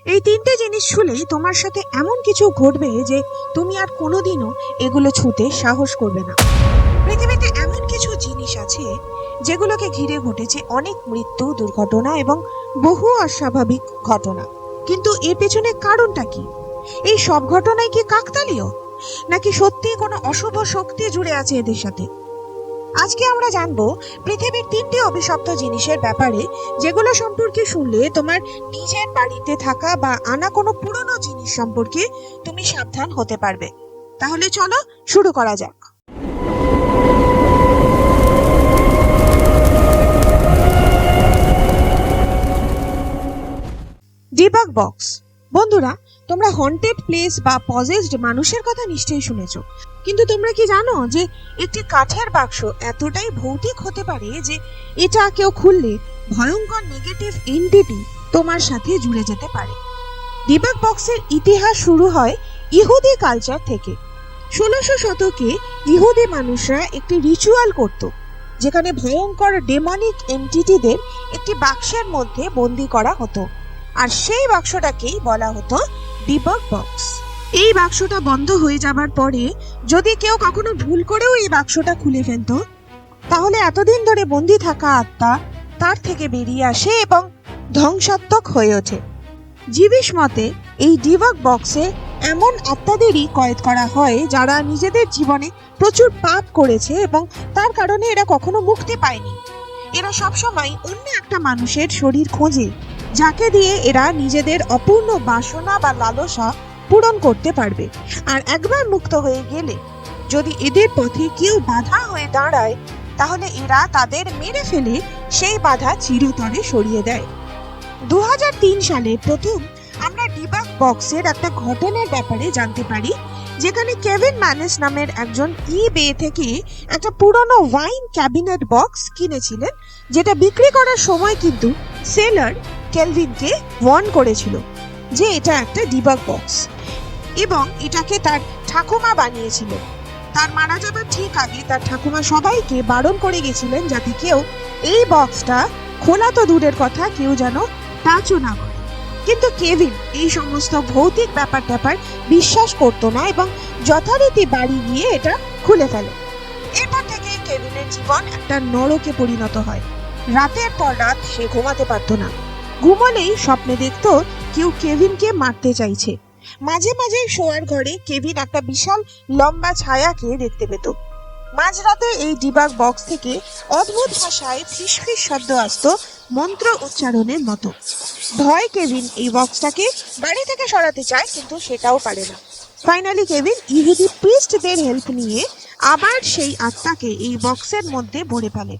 এই তিনটে জিনিস ছুলেই তোমার সাথে এমন কিছু ঘটবে যে তুমি আর কোনোদিনও এগুলো ছুঁতে সাহস করবে না। পৃথিবীতে এমন কিছু জিনিস আছে যেগুলোকে ঘিরে ঘটেছে অনেক মৃত্যু, দুর্ঘটনা এবং বহু অস্বাভাবিক ঘটনা। কিন্তু এর পেছনে কারণটা কি? এই সব ঘটনাই কি কাকতালীয়, নাকি সত্যি কোনো অশুভ শক্তি জুড়ে আছে এদের সাথে? আজকে আমরা জানবো পৃথিবীর তিনটি অভিশপ্ত জিনিসের ব্যাপারে, যেগুলো সম্পর্কে শুনলে তোমার নিজের বাড়িতে থাকা বা আনা কোনো পুরনো জিনিস সম্পর্কে তুমি সাবধান হতে পারবে। তাহলে চলো শুরু করা যাক। Debug box. বন্ধুরা, তোমরা হন্টেড প্লেস বা পজেসড মানুষের কথা নিশ্চয়ই শুনেছো, কিন্তু তোমরা কি জানো যে একটি কাঠের বাক্স এতটাই ভৌতিক হতে পারে যে এটা কেউ খুললে ভয়ঙ্কর নেগেটিভ এন্টিটি তোমার সাথে জুড়ে যেতে পারে। ডিবাগ বক্সের ইতিহাস শুরু হয় ইহুদি কালচার থেকে। 1600 শতকে ইহুদি মানুষরা একটি রিচুয়াল করত, যেখানে ভয়ঙ্কর ডেমনিক এন্টিটিদের একটি বাক্সের মধ্যে বন্দি করা হতো, আর সেই বাক্সটাকেই বলা হতো ডিবাগ বক্স। এই বাক্সটা বন্ধ হয়ে যাবার পরে যদি কেউ কখনো ভুল করেও এই বাক্সটা খুলে ফেলতো, তাহলে এতদিন ধরে বন্দি থাকা আত্মা তার থেকে বেরিয়ে আসে এবং ধ্বংসাত্মক হয়ে ওঠে। জীবিশ মতে এই ডিবাগ বক্সে এমন আত্মাদেরই কয়েদ করা হয় যারা নিজেদের জীবনে প্রচুর পাপ করেছে এবং তার কারণে এরা কখনো মুক্তি পায়নি। এরা সবসময় অন্য একটা মানুষের শরীর খোঁজে, যাকে দিয়ে এরা নিজেদের অপূর্ণ বাসনা বা লালসা পূরণ করতে পারবে। আর একবার মুক্ত হয়ে গেলে যদি এদের পথে কেউ বাধা হয়ে দাঁড়ায়, তাহলে এরা তাদের মেরে ফেলে সেই বাধা চিরতরে সরিয়ে দেয়। 2003 সালে প্রথম আমরা ডিবাগ বক্সের একটা ঘটনার ব্যাপারে জানতে পারি, যেখানে কেভিন ম্যানেস নামের একজন ইবে থেকে একটা পুরনো ওয়াইন ক্যাবিনেট বক্স কিনেছিলেন, যেটা বিক্রি করার সময় কিন্তু সেলার কেলভিনকে ওয়ার্ন করেছিল যে এটা একটা ডিবাগ বক্স, এবং এটাকে তার ঠাকুমা বানিয়েছিল। তার মারা যাবার ঠিক আগে তার ঠাকুমা সবাইকে বারণ করে গেছিলেন যাতে কেউ এই বক্সটা খোলা তো দূরের কথা, কেউ যেন টাচও না করে। কিন্তু কেভিন এই সমস্ত ভৌতিক ব্যাপার বিশ্বাস করতো না এবং যথারীতি বাড়ি গিয়ে এটা খুলে ফেলে। এরপর থেকে কেভিনের জীবন একটা নরকে পরিণত হয়। রাতের পর রাত সে ঘুমাতে পারতো না। ঘুমালেই স্বপ্নে দেখতো কেউ কেভিনকে মারতে চাইছে। মাঝে মাঝে শোয়ার ঘরে কেভিন একটা বিশাল লম্বা ছায়াকে দেখতে পেত। মাঝরাতে এই ডিবাগ বক্স থেকে অদ্ভুত ভাষায় ফিসফিস শব্দ আসতো, মন্ত্র উচ্চারণের মতো। ভয় কেভিন এই বক্সটাকে বাড়ি থেকে সরাতে চায়, কিন্তু সেটাও পারে না। ফাইনালি কেভিন ইহুদি প্রিস্টদের হেল্প নিয়ে আবার সেই আত্মাকে এই বক্সের মধ্যে ভরে ফেলে।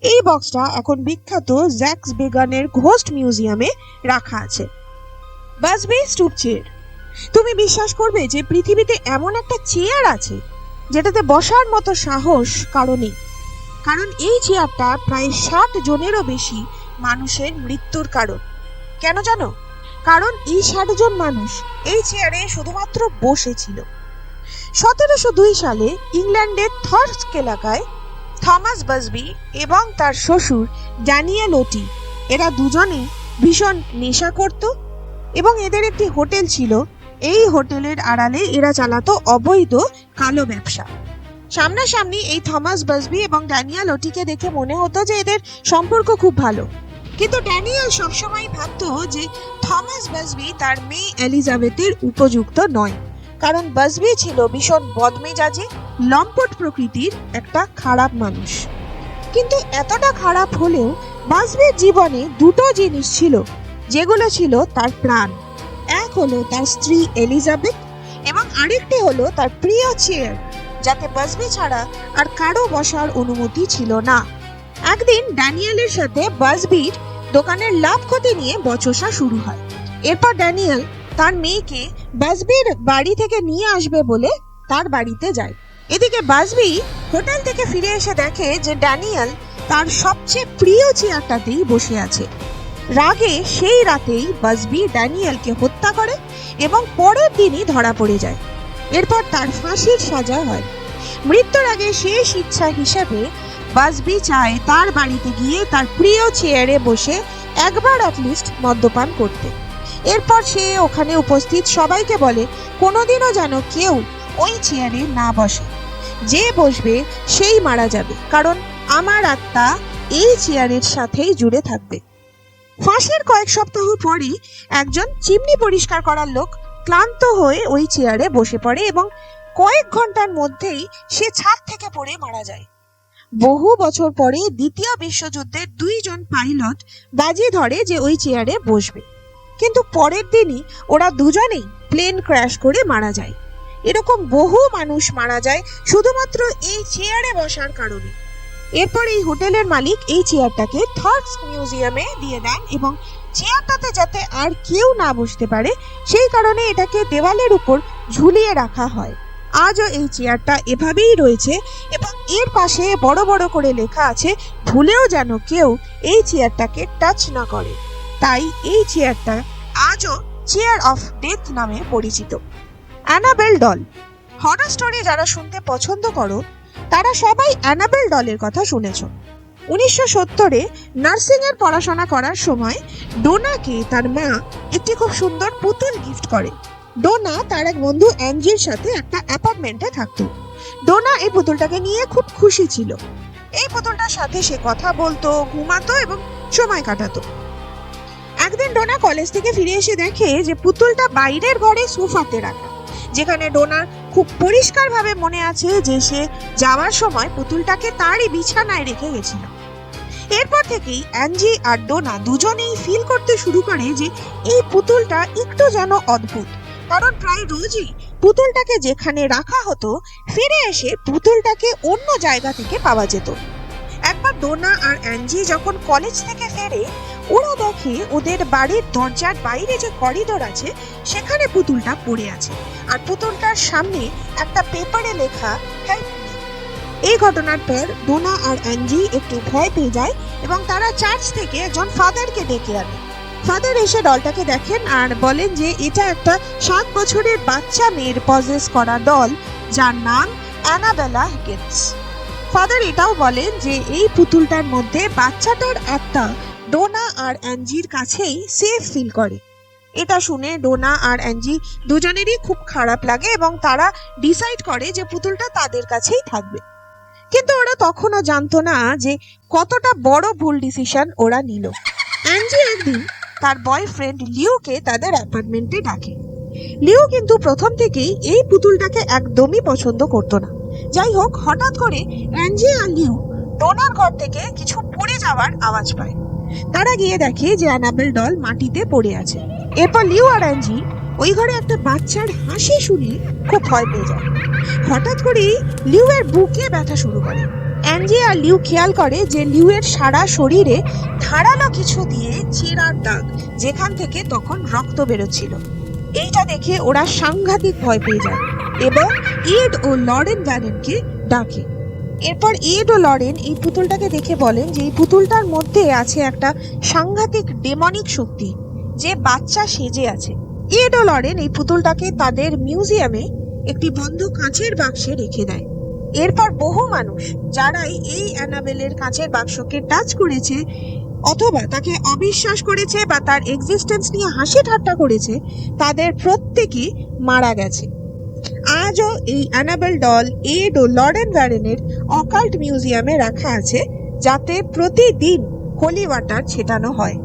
এই বক্সটা এখন বিখ্যাত জ্যাক্স বেগানের ঘোস্ট মিউজিয়ামে রাখা আছে। বাজবি স্টুপ চেয়ার। তুমি বিশ্বাস করবে যে পৃথিবীতে এমন একটা চেয়ার আছে যেটাতে বসার মতো সাহস কারো নেই, কারণ এই চেয়ারটা প্রায় 60 জনেরও বেশি মানুষের মৃত্যুর কারণ। কেন জানো? কারণ এই 60 জন মানুষ এই চেয়ারে শুধুমাত্র বসেছিল। 1702 সালে ইংল্যান্ডের থর্স্ক এলাকায় থমাস বাজবি এবং তার শ্বশুর ড্যানিয়েল ওটি, এরা দুজনেই ভীষণ নেশা করত এবং এদের একটি হোটেল ছিল। এই হোটেলের আড়ালে এরা চালাতো অবৈধ কালো ব্যবসা। সামনাসামনি এই থমাস বাজবি এবং ড্যানিয়েল ওটিকে দেখে মনে হতো যে এদের সম্পর্ক খুব ভালো, কিন্তু ড্যানিয়েল সবসময় ভাবতো যে থমাস বাজবি তার মেয়ে এলিজাবেথের উপযুক্ত নয়, কারণ বাজবি ছিল ভীষণ বদমেজাজি, লম্পট প্রকৃতির একটা খারাপ মানুষ। কিন্তু এতটা খারাপ হলেও বাজবির জীবনে দুটো জিনিস ছিল যেগুলো ছিল তার প্রাণ। এক হলো তার স্ত্রী এলিজাবেথ এবং আরেকটি হলো তার প্রিয় চেয়ার, যাতে বাজবি ছাড়া আর কারো বসার অনুমতি ছিল না। একদিন ড্যানিয়েলের সাথে বাজবির দোকানের লাভ ক্ষতি নিয়ে বচসা শুরু হয়। এরপর ড্যানিয়েল তার মেয়েকে বাজবির বাড়ি থেকে নিয়ে আসবে বলে তার বাড়িতে যায়। এদিকে বাজবি হোটেল থেকে ফিরে এসে দেখে যে ড্যানিয়েল তার সবচেয়ে প্রিয় চেয়ারটাতেই বসে আছে। রাগে সেই রাতেই বাজবি ড্যানিয়েলকে হত্যা করে এবং পরের দিনই ধরা পড়ে যায়। এরপর তার ফাঁসির সাজা হয়। মৃত্যুর আগে শেষ ইচ্ছা হিসেবে বাজবি চায় তার বাড়িতে গিয়ে তার প্রিয় চেয়ারে বসে একবার অ্যাটলিস্ট মদ্যপান করতে। এরপর সে ওখানে উপস্থিত সবাইকে বলে কোনোদিনও যেন কেউ ওই চেয়ারে না বসে, যে বসবে সেই মারা যাবে, কারণ আমার আত্মা এই চেয়ারের সাথেই জুড়ে থাকবে। ফাঁসির কয়েক সপ্তাহ পরে একজন চিমনি পরিষ্কার করার লোক ক্লান্ত হয়ে ওই চেয়ারে বসে পড়ে এবং কয়েক ঘন্টার মধ্যেই সে ছাদ থেকে পড়ে মারা যায়। বহু বছর পরে দ্বিতীয় বিশ্বযুদ্ধের 2 জন পাইলট বাজি ধরে যে ওই চেয়ারে বসবে, কিন্তু পরের দিনই ওরা দুজনেই প্লেন ক্র্যাশ করে মারা যায়। এরকম বহু মানুষ মারা যায় শুধুমাত্র এই চেয়ারে বসার কারণে। এরপর এই হোটেলের মালিক এই চেয়ারটাকে থটস মিউজিয়ামে দিয়ে দেন এবং চেয়ারটাতে যাতে আর কেউ না বসতে পারে সেই কারণে এটাকে দেওয়ালের উপর ঝুলিয়ে রাখা হয়। আজও এই চেয়ারটা এভাবেই রয়েছে এবং এর পাশে বড় বড় করে লেখা আছে ভুলেও যেন কেউ এই চেয়ারটাকে টাচ না করে। তাই এই চেয়ারটা আজও চেয়ার অফ ডেথ নামে পরিচিত। অ্যানাবেল ডল হরর স্টোরি যারা শুনতে পছন্দ করো তারা সবাই অ্যানাবেল ডলের কথা শুনেছ। 1970-এ নার্সিং এর পড়াশোনা করার সময় ডোনাকে তার মা একটি খুব সুন্দর পুতুল গিফট করে। ডোনা তার এক বন্ধু অ্যাঞ্জির সাথে একটা অ্যাপার্টমেন্টে থাকতো। ডোনা এই পুতুলটাকে নিয়ে খুব খুশি ছিল। এই পুতুলটার সাথে সে কথা বলতো, ঘুমাতো এবং সময় কাটাতো। একদিন ডোনা কলেজ থেকে ফিরে এসে দেখে যে পুতুলটা বাইরের ঘরে সোফাতে রাখা, যেখানে ডোনার খুব পরিষ্কারভাবে মনে আছে যে সে যাওয়ার সময় পুতুলটাকে তারই বিছানায় রেখে গেছিল। এরপর থেকেই অ্যাঞ্জি আর ডোনা দুজনেই ফিল করতে শুরু করে যে এই পুতুলটা একটু যেন অদ্ভুত, কারণ প্রায় রোজই পুতুলটাকে যেখানে রাখা হতো ফিরে এসে পুতুলটাকে অন্য জায়গা থেকে পাওয়া যেত। একবার ডোনা আর অ্যাঞ্জি যখন কলেজ থেকে ফেরে ওরা দেখে ওদের বাড়ির দরজার বাইরে যে করিডোর আছে সেখানে পুতুলটা পড়ে আছে, আর পুতুলটার সামনে একটা পেপারে লেখা হেল্প মি। এই ঘটনার পর ডোনা আর অ্যাঞ্জি একটু ভয় পেয়ে যায় এবং তারা চার্চ থেকে একজন ফাদারকে ডেকে আনে। ফাদার এসে ডলটাকে দেখেন আর বলেন যে এটা একটা 7 বছরের বাচ্চা মেয়ের পজেস করা ডল যার নাম অ্যানাবেলা হিগিন্স। ফাদার এটাও বলেন যে এই পুতুলটার মধ্যে বাচ্চাটার আত্মা ডোনা আর অ্যাঞ্জির কাছেই সেফ ফিল করে। এটা শুনে ডোনা আর অ্যাঞ্জি দুজনেরই খুব খারাপ লাগে এবং তারা ডিসাইড করে যে পুতুলটা তাদের কাছেই থাকবে। কিন্তু ওরা তখনও জানতো না যে কতটা বড় ভুল ডিসিশন ওরা নিল। অ্যাঞ্জি একদিন তার বয়ফ্রেন্ড লিওকে তাদের অ্যাপার্টমেন্টে ডাকে। লিও কিন্তু প্রথম থেকেই এই পুতুলটাকে একদমই পছন্দ করতো না। যাই হোক, হঠাৎ করে অ্যাঞ্জি আর লিও ডোনার ঘর থেকে কিছু পড়ে যাওয়ার আওয়াজ পায়। তারা গিয়ে দেখে যে অ্যানাবেল ডল মাটিতে পড়ে আছে। এরপর লিও আর অ্যাঞ্জি ওই ঘরে একটা বাচ্চার হাসি শুনে খুব ভয় পেয়ে যায়। হঠাৎ করেই লিও এর বুকে ব্যথা শুরু করে। অ্যাঞ্জি আর লিও খেয়াল করে যে লিও এর সারা শরীরে ধারালো কিছু দিয়ে চেরার দাগ, যেখান থেকে তখন রক্ত বেরোচ্ছিল। এইটা দেখে ওরা সাংঘাতিক ভয় পেয়ে যায় এবং এড ও লরেন ভ্যানেনকে ডাকে। এরপর এড ও লরেন এই পুতুলটাকে দেখে বলেন যে এই পুতুলটার মধ্যে আছে একটা সাংঘাতিক ডেমনিক শক্তি যে বাচ্চা সেজে আছে। এড ও লরেন এই পুতুলটাকে তাদের মিউজিয়ামে একটি বন্ধ কাঁচের বাক্সে রেখে দেয়। এরপর বহু মানুষ যারাই এই অ্যানাবেলের কাঁচের বাক্সকে টাচ করেছে অথবা তাকে অবিশ্বাস করেছে বা তার এক্সিস্টেন্স নিয়ে হাসি ঠাট্টা করেছে তাদের প্রত্যেকে মারা গেছে। আজও এই অ্যানাবেল ডল এড ও লরেন ভ্যারেনের অকাল্ট মিউজিয়ামে রাখা আছে, যাতে প্রতিদিন হোলি ওয়াটার ছেটানো হয়।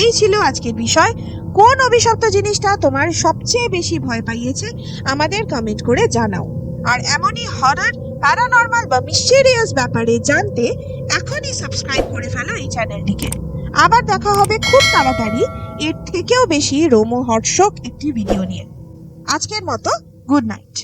এই ছিল আজকের বিষয়। কোন অভিশপ্ত জিনিসটা তোমার সবচেয়ে বেশি ভয় পাইয়েছে আমাদের কমেন্ট করে জানাও। আর এমনই হরর, প্যারানরমাল বা মিস্টেরিয়াস ব্যাপারে জানতে এখনই সাবস্ক্রাইব করে ফেলো এই চ্যানেলটিকে। আবার দেখা হবে খুব তাড়াতাড়ি এর থেকেও বেশি রোমহর্ষক একটি ভিডিও নিয়ে। আজকের মতো গুড নাইট।